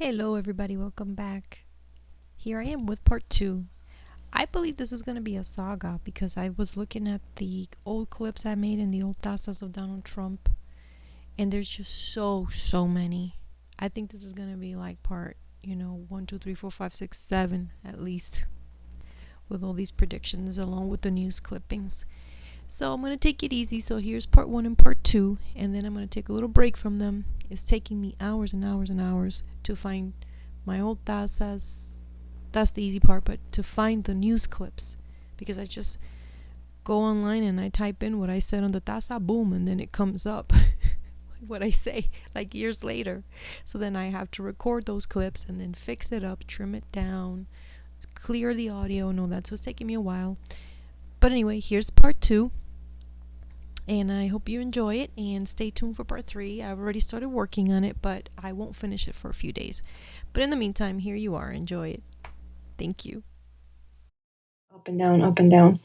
Hello everybody, welcome back. Here I am with part 2. I believe this is going to be a saga because I was looking at the old clips I made in the old tazas of Donald Trump, and there's just so many. I think this is going to be like part, 1, 2, 3, 4, 5, 6, 7 at least, with all these predictions along with the news clippings. So I'm going to take it easy. So here's part 1 and part 2, and then I'm going to take a little break from them. It's taking me hours and hours and hours to find my old tazas. That's the easy part, but to find the news clips, because I just go online and I type in what I said on the taza, boom, and then it comes up what I say like years later. So then I have to record those clips and then fix it up, trim it down, clear the audio and all that. So it's taking me a while. But anyway, here's part 2. And I hope you enjoy it and stay tuned for part 3. I've already started working on it, but I won't finish it for a few days. But in the meantime, here you are. Enjoy it. Thank you. Up and down, up and down.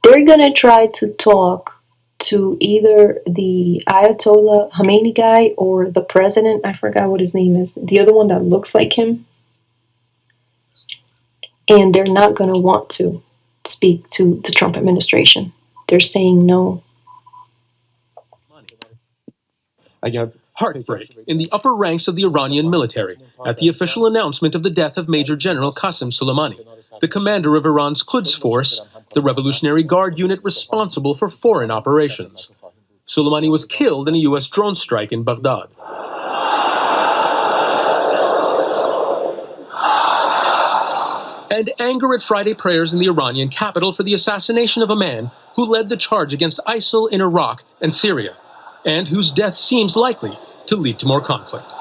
They're going to try to talk to either the Ayatollah Khomeini guy or the president. I forgot what his name is. The other one that looks like him. And they're not going to want to speak to the Trump administration. They're saying no. I have heartbreak in the upper ranks of the Iranian military at the official announcement of the death of Major General Qasem Soleimani, the commander of Iran's Quds Force, the Revolutionary Guard unit responsible for foreign operations. Soleimani was killed in a U.S. drone strike in Baghdad. And anger at Friday prayers in the Iranian capital for the assassination of a man who led the charge against ISIL in Iraq and Syria, and whose death seems likely to lead to more conflict.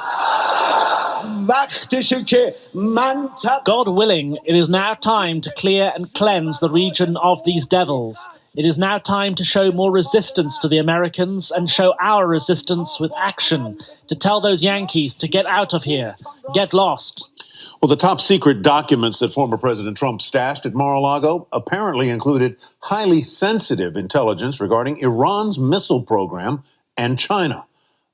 God willing, it is now time to clear and cleanse the region of these devils. It is now time to show more resistance to the Americans and show our resistance with action, to tell those Yankees to get out of here, get lost. Well, the top secret documents that former President Trump stashed at Mar-a-Lago apparently included highly sensitive intelligence regarding Iran's missile program and China.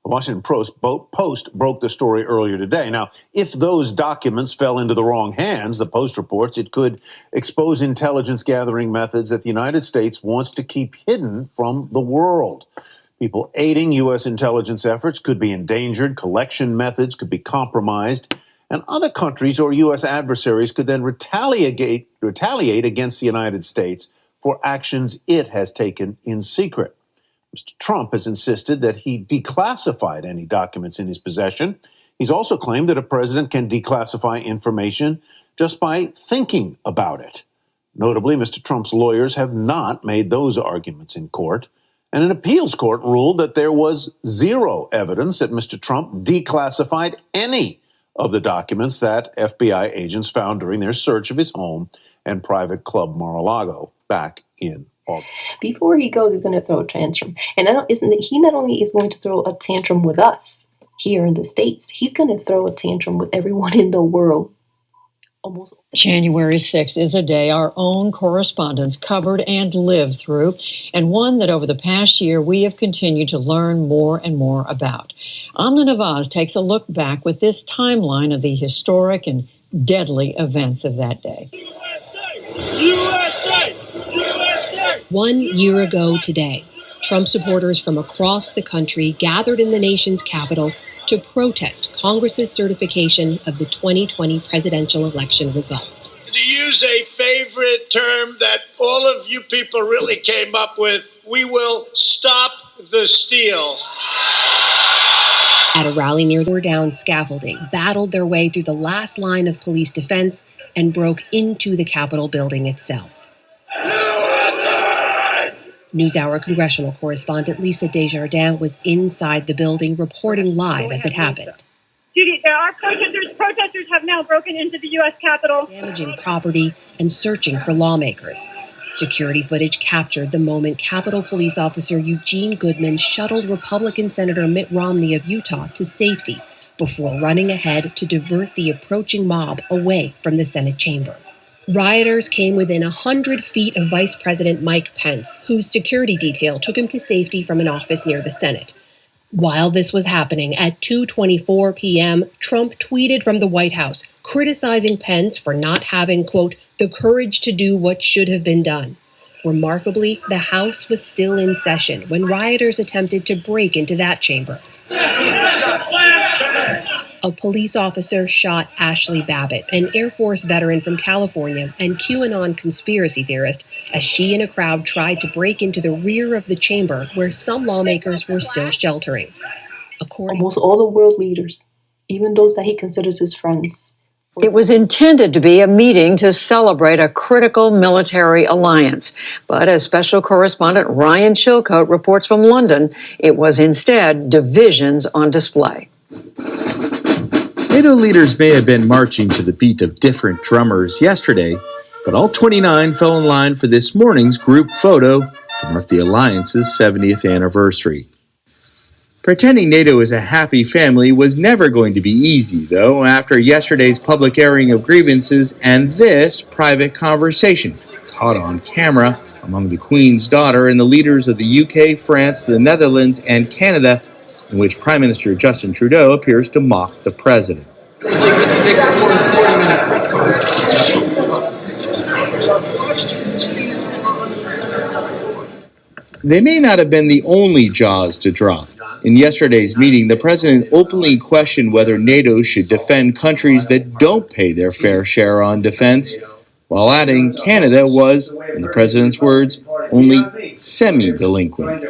The Washington Post broke the story earlier today. Now, if those documents fell into the wrong hands, the Post reports, it could expose intelligence gathering methods that the United States wants to keep hidden from the world. People aiding U.S. intelligence efforts could be endangered, collection methods could be compromised, and other countries or U.S. adversaries could then retaliate against the United States for actions it has taken in secret. Mr. Trump has insisted that he declassified any documents in his possession. He's also claimed that a president can declassify information just by thinking about it. Notably, Mr. Trump's lawyers have not made those arguments in court, and an appeals court ruled that there was zero evidence that Mr. Trump declassified any of the documents that FBI agents found during their search of his home and private club Mar-a-Lago back in August. Before he goes, he's going to throw a tantrum. And he not only is going to throw a tantrum with us here in the States, he's going to throw a tantrum with everyone in the world. Almost. January 6th is a day our own correspondents covered and lived through, and one that over the past year we have continued to learn more and more about. Amna Nawaz takes a look back with this timeline of the historic and deadly events of that day. USA! 1 year ago today, Trump supporters from across the country gathered in the nation's capital to protest Congress's certification of the 2020 presidential election results. To use a favorite term that all of you people really came up with, we will stop the steal. At a rally near the down scaffolding, battled their way through the last line of police defense and broke into the Capitol building itself. NewsHour congressional correspondent Lisa Desjardins was inside the building reporting live as it happened. Judy, there are protesters. Protesters have now broken into the U.S. Capitol, damaging property and searching for lawmakers. Security footage captured the moment Capitol Police Officer Eugene Goodman shuttled Republican Senator Mitt Romney of Utah to safety before running ahead to divert the approaching mob away from the Senate chamber. Rioters came within 100 feet of Vice President Mike Pence, whose security detail took him to safety from an office near the Senate. While this was happening at 2:24 p.m., Trump tweeted from the White House, criticizing Pence for not having, quote, the courage to do what should have been done. Remarkably, the House was still in session when rioters attempted to break into that chamber. A police officer shot Ashley Babbitt, an Air Force veteran from California and QAnon conspiracy theorist, as she and a crowd tried to break into the rear of the chamber where some lawmakers were still sheltering. Almost all the world leaders, even those that he considers his friends. It was intended to be a meeting to celebrate a critical military alliance. But as special correspondent Ryan Chilcote reports from London, it was instead divisions on display. NATO leaders may have been marching to the beat of different drummers yesterday, but all 29 fell in line for this morning's group photo to mark the alliance's 70th anniversary. Pretending NATO is a happy family was never going to be easy, though, after yesterday's public airing of grievances and this private conversation caught on camera among the Queen's daughter and the leaders of the UK, France, the Netherlands, and Canada, in which Prime Minister Justin Trudeau appears to mock the president. They may not have been the only jaws to drop. In yesterday's meeting, the president openly questioned whether NATO should defend countries that don't pay their fair share on defense, while adding Canada was, in the president's words, only semi-delinquent.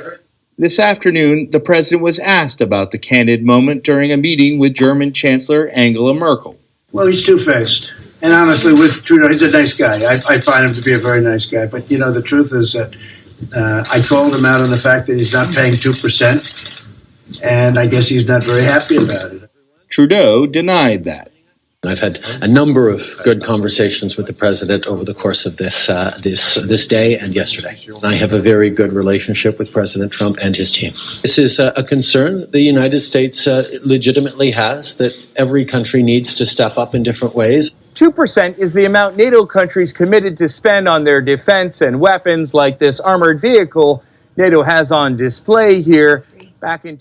This afternoon, the president was asked about the candid moment during a meeting with German Chancellor Angela Merkel. Well, he's two-faced. And honestly, with Trudeau, he's a nice guy. I find him to be a very nice guy. But, you know, the truth is that I called him out on the fact that he's not paying 2%. And I guess he's not very happy about it. Trudeau denied that. I've had a number of good conversations with the president over the course of this day and yesterday. I have a very good relationship with President Trump and his team. This is a concern the United States legitimately has, that every country needs to step up in different ways. 2% is the amount NATO countries committed to spend on their defense and weapons like this armored vehicle NATO has on display here back in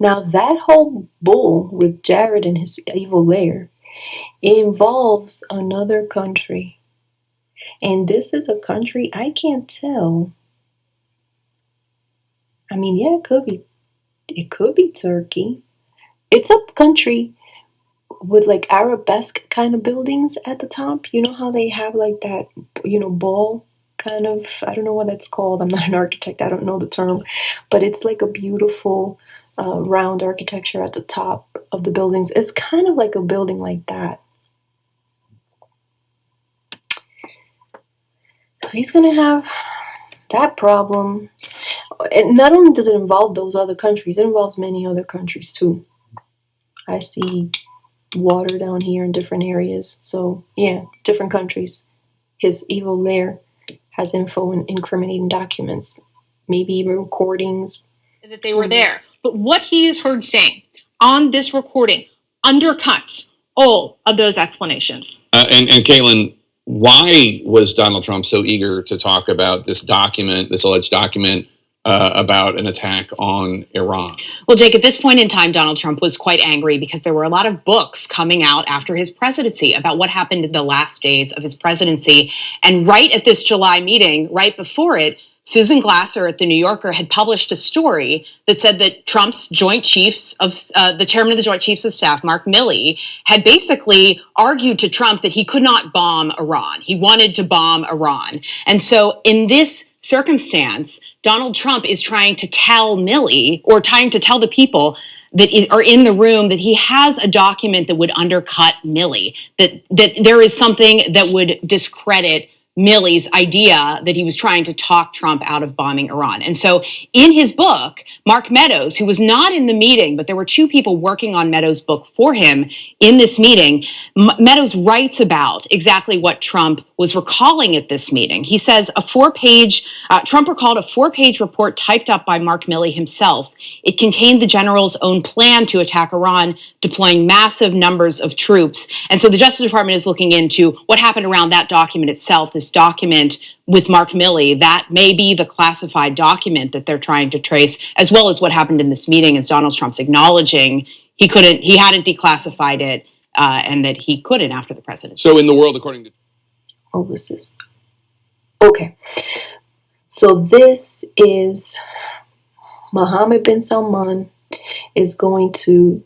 Now that whole bull with Jared and his evil lair involves another country. And this is a country I can't tell. I mean, yeah, it could be Turkey. It's a country with like arabesque kind of buildings at the top. You know how they have like that, ball kind of, I don't know what that's called. I'm not an architect. I don't know the term, but it's like a beautiful round architecture at the top of the buildings. It's kind of like a building like that. He's going to have that problem. And not only does it involve those other countries, it involves many other countries too. I see water down here in different areas. So, yeah, different countries. His evil lair has info and incriminating documents, maybe even recordings. That they were there. But what he is heard saying on this recording undercuts all of those explanations. And Caitlin, why was Donald Trump so eager to talk about this document, this alleged document, about an attack on Iran? Well, Jake, at this point in time, Donald Trump was quite angry because there were a lot of books coming out after his presidency about what happened in the last days of his presidency. And right at this July meeting, right before it, Susan Glasser at The New Yorker had published a story that said that Trump's the chairman of the Joint Chiefs of Staff, Mark Milley, had basically argued to Trump that he could not bomb Iran. He wanted to bomb Iran. And so in this circumstance, Donald Trump is trying to tell Milley, or trying to tell the people that are in the room, that he has a document that would undercut Milley, that there is something that would discredit Milley's idea that he was trying to talk Trump out of bombing Iran. And so in his book, Mark Meadows, who was not in the meeting, but there were two people working on Meadows' book for him in this meeting, Meadows writes about exactly what Trump was recalling at this meeting. He says Trump recalled a 4-page report typed up by Mark Milley himself. It contained the general's own plan to attack Iran, deploying massive numbers of troops. And so the Justice Department is looking into what happened around that document itself, this this document with Mark Milley, that may be the classified document that they're trying to trace, as well as what happened in this meeting, as Donald Trump's acknowledging he hadn't declassified it, and that he couldn't after the presidency. So in the world, according to... What was this? Okay. So this is Mohammed bin Salman is going to,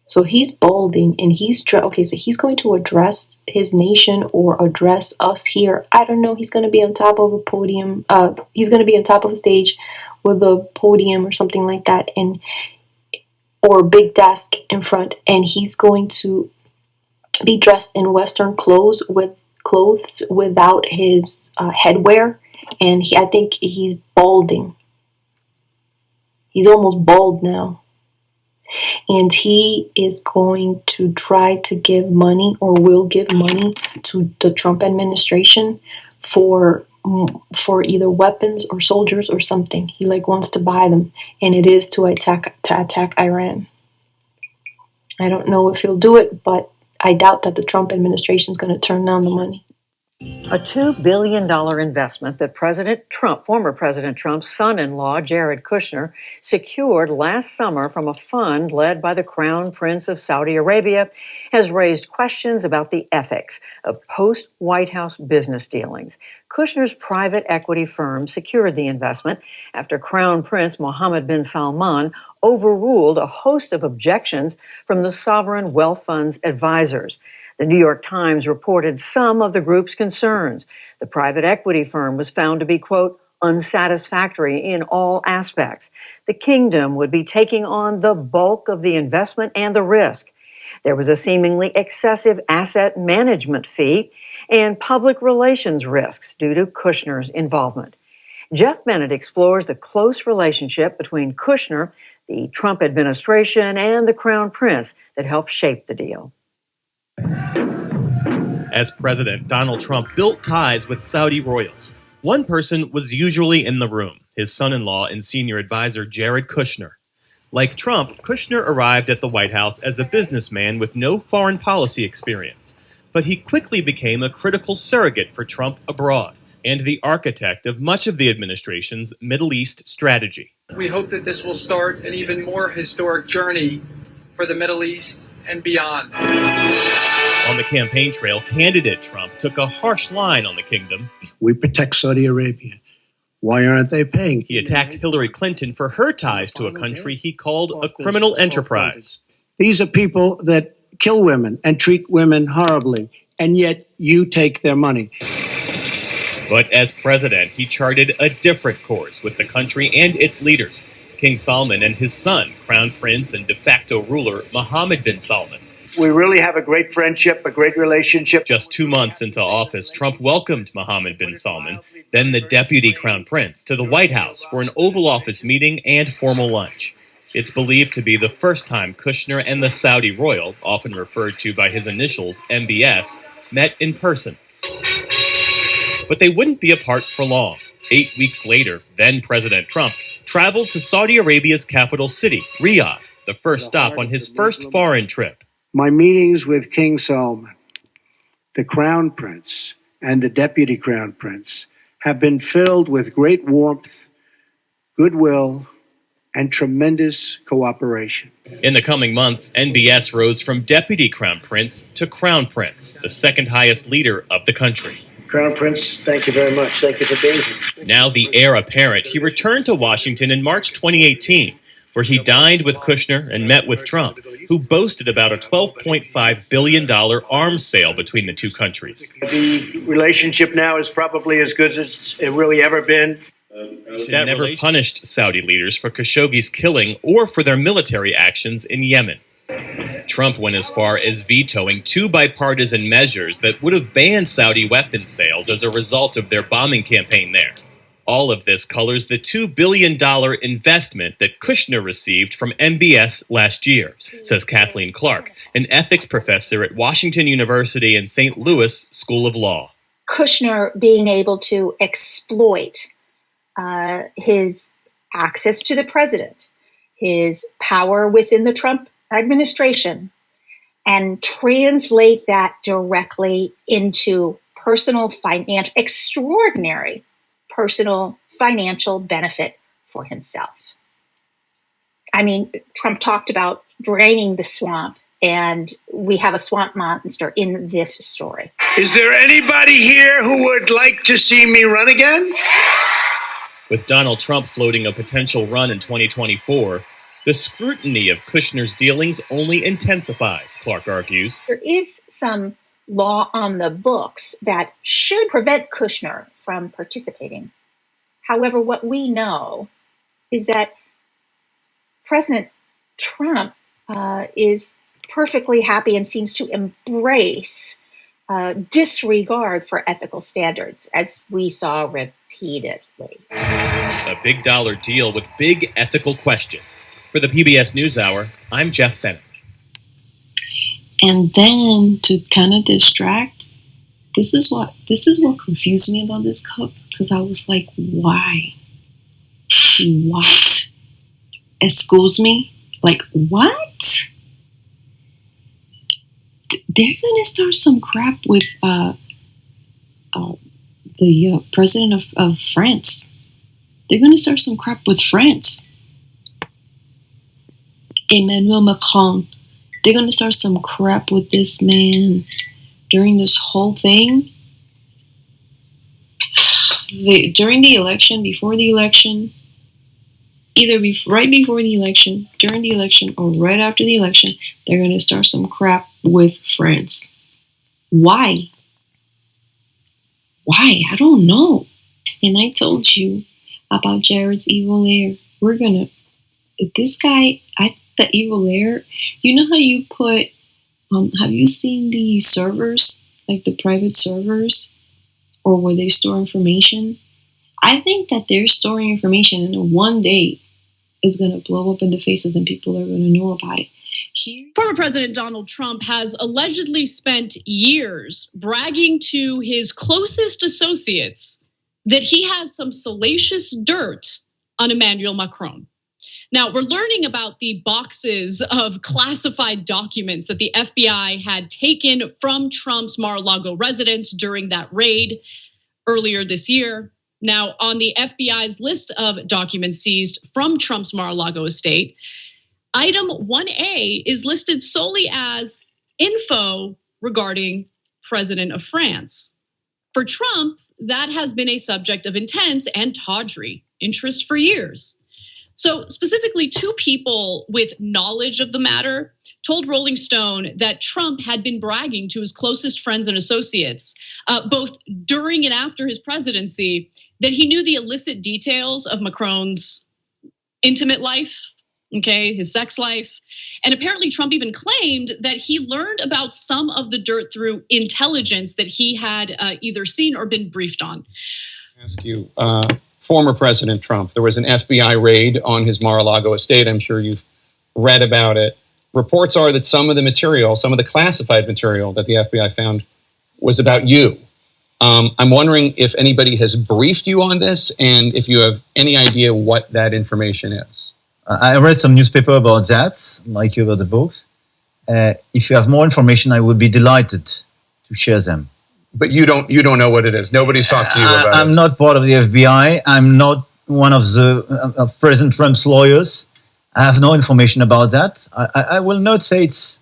so he's balding and he's, so he's going to address his nation or address us here. I don't know. He's going to be on top of a podium. He's going to be on top of a stage with a podium or something like that, or a big desk in front, and he's going to be dressed in Western clothes without his headwear, and I think he's balding. He's almost bald now. And he is going to try to give money, or will give money, to the Trump administration for either weapons or soldiers or something. He wants to buy them, and it is to attack Iran. I don't know if he'll do it, but I doubt that the Trump administration is going to turn down the money. A $2 billion investment that former President Trump's son-in-law, Jared Kushner, secured last summer from a fund led by the Crown Prince of Saudi Arabia has raised questions about the ethics of post-White House business dealings. Kushner's private equity firm secured the investment after Crown Prince Mohammed bin Salman overruled a host of objections from the sovereign wealth fund's advisors. The New York Times reported some of the group's concerns. The private equity firm was found to be, quote, unsatisfactory in all aspects. The kingdom would be taking on the bulk of the investment and the risk. There was a seemingly excessive asset management fee and public relations risks due to Kushner's involvement. Jeff Bennett explores the close relationship between Kushner, the Trump administration, and the Crown Prince that helped shape the deal. As president, Donald Trump built ties with Saudi royals. One person was usually in the room, his son-in-law and senior advisor, Jared Kushner. Like Trump, Kushner arrived at the White House as a businessman with no foreign policy experience. But he quickly became a critical surrogate for Trump abroad and the architect of much of the administration's Middle East strategy. We hope that this will start an even more historic journey for the Middle East and beyond. On the campaign trail, candidate Trump took a harsh line on the kingdom. We protect Saudi Arabia. Why aren't they paying? He attacked Hillary Clinton for her ties to a country he called a criminal enterprise. These are people that kill women and treat women horribly, and yet you take their money. But as president, he charted a different course with the country and its leaders, King Salman and his son, Crown Prince and de facto ruler Mohammed bin Salman. We really have a great friendship, a great relationship. Just 2 months into office, Trump welcomed Mohammed bin Salman, then the deputy crown prince, to the White House for an Oval Office meeting and formal lunch. It's believed to be the first time Kushner and the Saudi royal, often referred to by his initials, MBS, met in person. But they wouldn't be apart for long. 8 weeks later, then President Trump traveled to Saudi Arabia's capital city, Riyadh, the first stop on his first foreign trip. My meetings with King Salman, the Crown Prince, and the Deputy Crown Prince have been filled with great warmth, goodwill, and tremendous cooperation. In the coming months, NBS rose from Deputy Crown Prince to Crown Prince, the second highest leader of the country. Crown Prince, thank you very much. Thank you for being here. Now the heir apparent, he returned to Washington in March 2018, where he dined with Kushner and met with Trump, who boasted about a $12.5 billion arms sale between the two countries. The relationship now is probably as good as it really ever been. That never punished Saudi leaders for Khashoggi's killing or for their military actions in Yemen. Trump went as far as vetoing 2 bipartisan measures that would have banned Saudi weapons sales as a result of their bombing campaign there. All of this colors the $2 billion investment that Kushner received from MBS last year, says Kathleen Clark, an ethics professor at Washington University and St. Louis School of Law. Kushner being able to exploit his access to the president, his power within the Trump administration, and translate that directly into extraordinary personal financial benefit for himself. I mean, Trump talked about draining the swamp, and we have a swamp monster in this story. Is there anybody here who would like to see me run again? With Donald Trump floating a potential run in 2024, the scrutiny of Kushner's dealings only intensifies, Clark argues. There is some law on the books that should prevent Kushner from participating. However, what we know is that President Trump is perfectly happy and seems to embrace disregard for ethical standards, as we saw repeatedly. A big dollar deal with big ethical questions. For the PBS NewsHour, I'm Jeff Bennett. And then to kind of distract, this is what confused me about this cup, because I was like, why? What? Excuse me? Like, what? They're gonna start some crap with the president of France. They're gonna start some crap with France. Emmanuel Macron. They're gonna start some crap with this man during this whole thing. During the election, before the election, either right before the election, during the election, or right after the election, they're going to start some crap with France. Why? Why? I don't know. And I told you about Jared's evil lair. This guy, the evil lair, you know how you put, have you seen the servers, like the private servers, or where they store information? I think that they're storing information, and one day is going to blow up in the faces and people are going to know about it. Former President Donald Trump has allegedly spent years bragging to his closest associates that he has some salacious dirt on Emmanuel Macron. Now, we're learning about the boxes of classified documents that the FBI had taken from Trump's Mar-a-Lago residence during that raid earlier this year. Now, on the FBI's list of documents seized from Trump's Mar-a-Lago estate, item 1A is listed solely as info regarding President of France. For Trump, that has been a subject of intense and tawdry interest for years. So specifically, two people with knowledge of the matter told Rolling Stone that Trump had been bragging to his closest friends and associates, both during and after his presidency, that he knew the illicit details of Macron's intimate life, his sex life. And apparently Trump even claimed that he learned about some of the dirt through intelligence that he had either seen or been briefed on. Ask you, former President Trump, there was an FBI raid on his Mar-a-Lago estate. I'm sure you've read about it. Reports are that some of the classified material that the FBI found was about you. I'm wondering if anybody has briefed you on this and if you have any idea what that information is. I read some newspaper about that, like you about the books. If you have more information, I would be delighted to share them. But you don't know what it is. Nobody's talked to you about it. I'm not part of the FBI. I'm not one of the President Trump's lawyers. I have no information about that. I will not say it's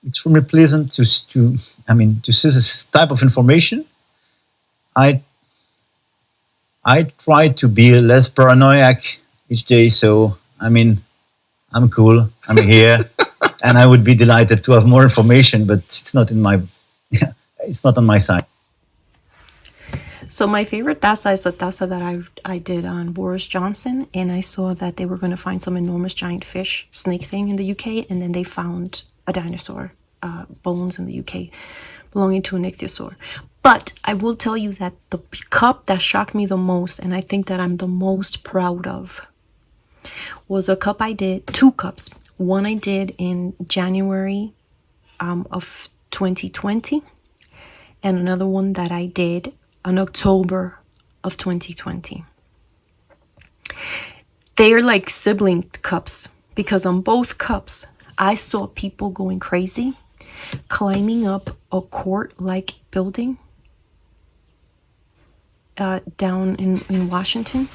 extremely pleasant to see this type of information. I try to be less paranoid each day. So I'm cool. I'm here, and I would be delighted to have more information. But it's not on my side. So my favorite taza is the taza that I did on Boris Johnson, and I saw that they were going to find some enormous giant fish snake thing in the UK, and then they found a dinosaur bones in the UK belonging to an ichthyosaur. But I will tell you that the cup that shocked me the most, and I think that I'm the most proud of, was a cup I did, 2 cups. One I did in January of 2020, and another one that I did in October of 2020. They are like sibling cups, because on both cups I saw people going crazy climbing up a court-like building down in Washington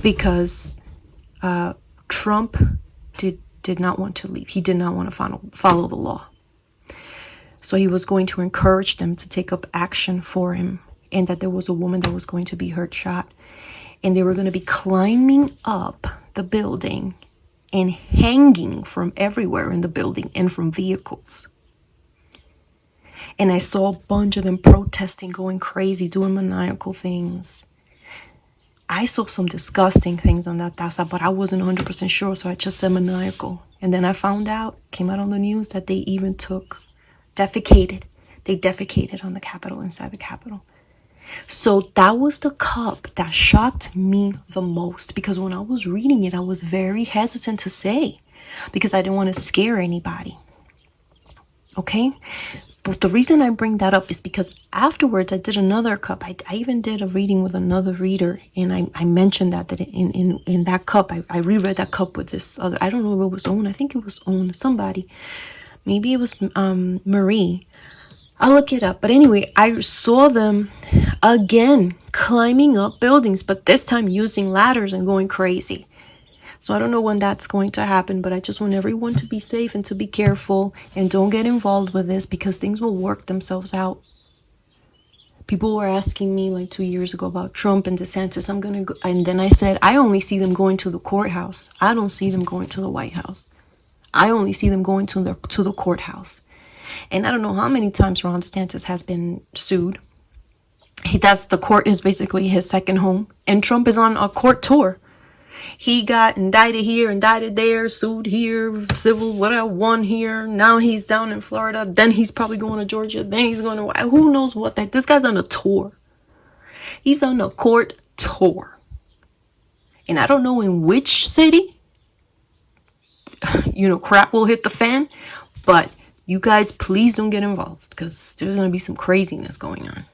because Trump did not want to leave. He did not want to follow the law. So he was going to encourage them to take up action for him, and that there was a woman that was going to be hurt, shot. And they were going to be climbing up the building and hanging from everywhere in the building and from vehicles. And I saw a bunch of them protesting, going crazy, doing maniacal things. I saw some disgusting things on that taza, but I wasn't 100% sure, so I just said maniacal. And then I found out, came out on the news, that they even defecated. They defecated on the Capitol, inside the Capitol. So that was the cup that shocked me the most, because when I was reading it, I was very hesitant to say, because I didn't want to scare anybody. Okay? But the reason I bring that up is because afterwards I did another cup. I even did a reading with another reader, and I mentioned that in that cup, I reread that cup with this other, I don't know if it was Owen, I think it was Owen, somebody. Maybe it was Marie. I'll look it up. But anyway, I saw them again climbing up buildings, but this time using ladders and going crazy. So I don't know when that's going to happen, but I just want everyone to be safe and to be careful and don't get involved with this, because things will work themselves out. People were asking me like 2 years ago about Trump and DeSantis. I'm going to go, and then I said, I only see them going to the courthouse. I don't see them going to the White House. I only see them going to the courthouse. And I don't know how many times Ron DeSantis has been sued. The court is basically his second home. And Trump is on a court tour. He got indicted here, indicted there, sued here, civil, whatever, won here. Now he's down in Florida. Then he's probably going to Georgia. Then he's going to, who knows what. This guy's on a tour. He's on a court tour. And I don't know in which city, crap will hit the fan. But you guys, please don't get involved, because there's going to be some craziness going on.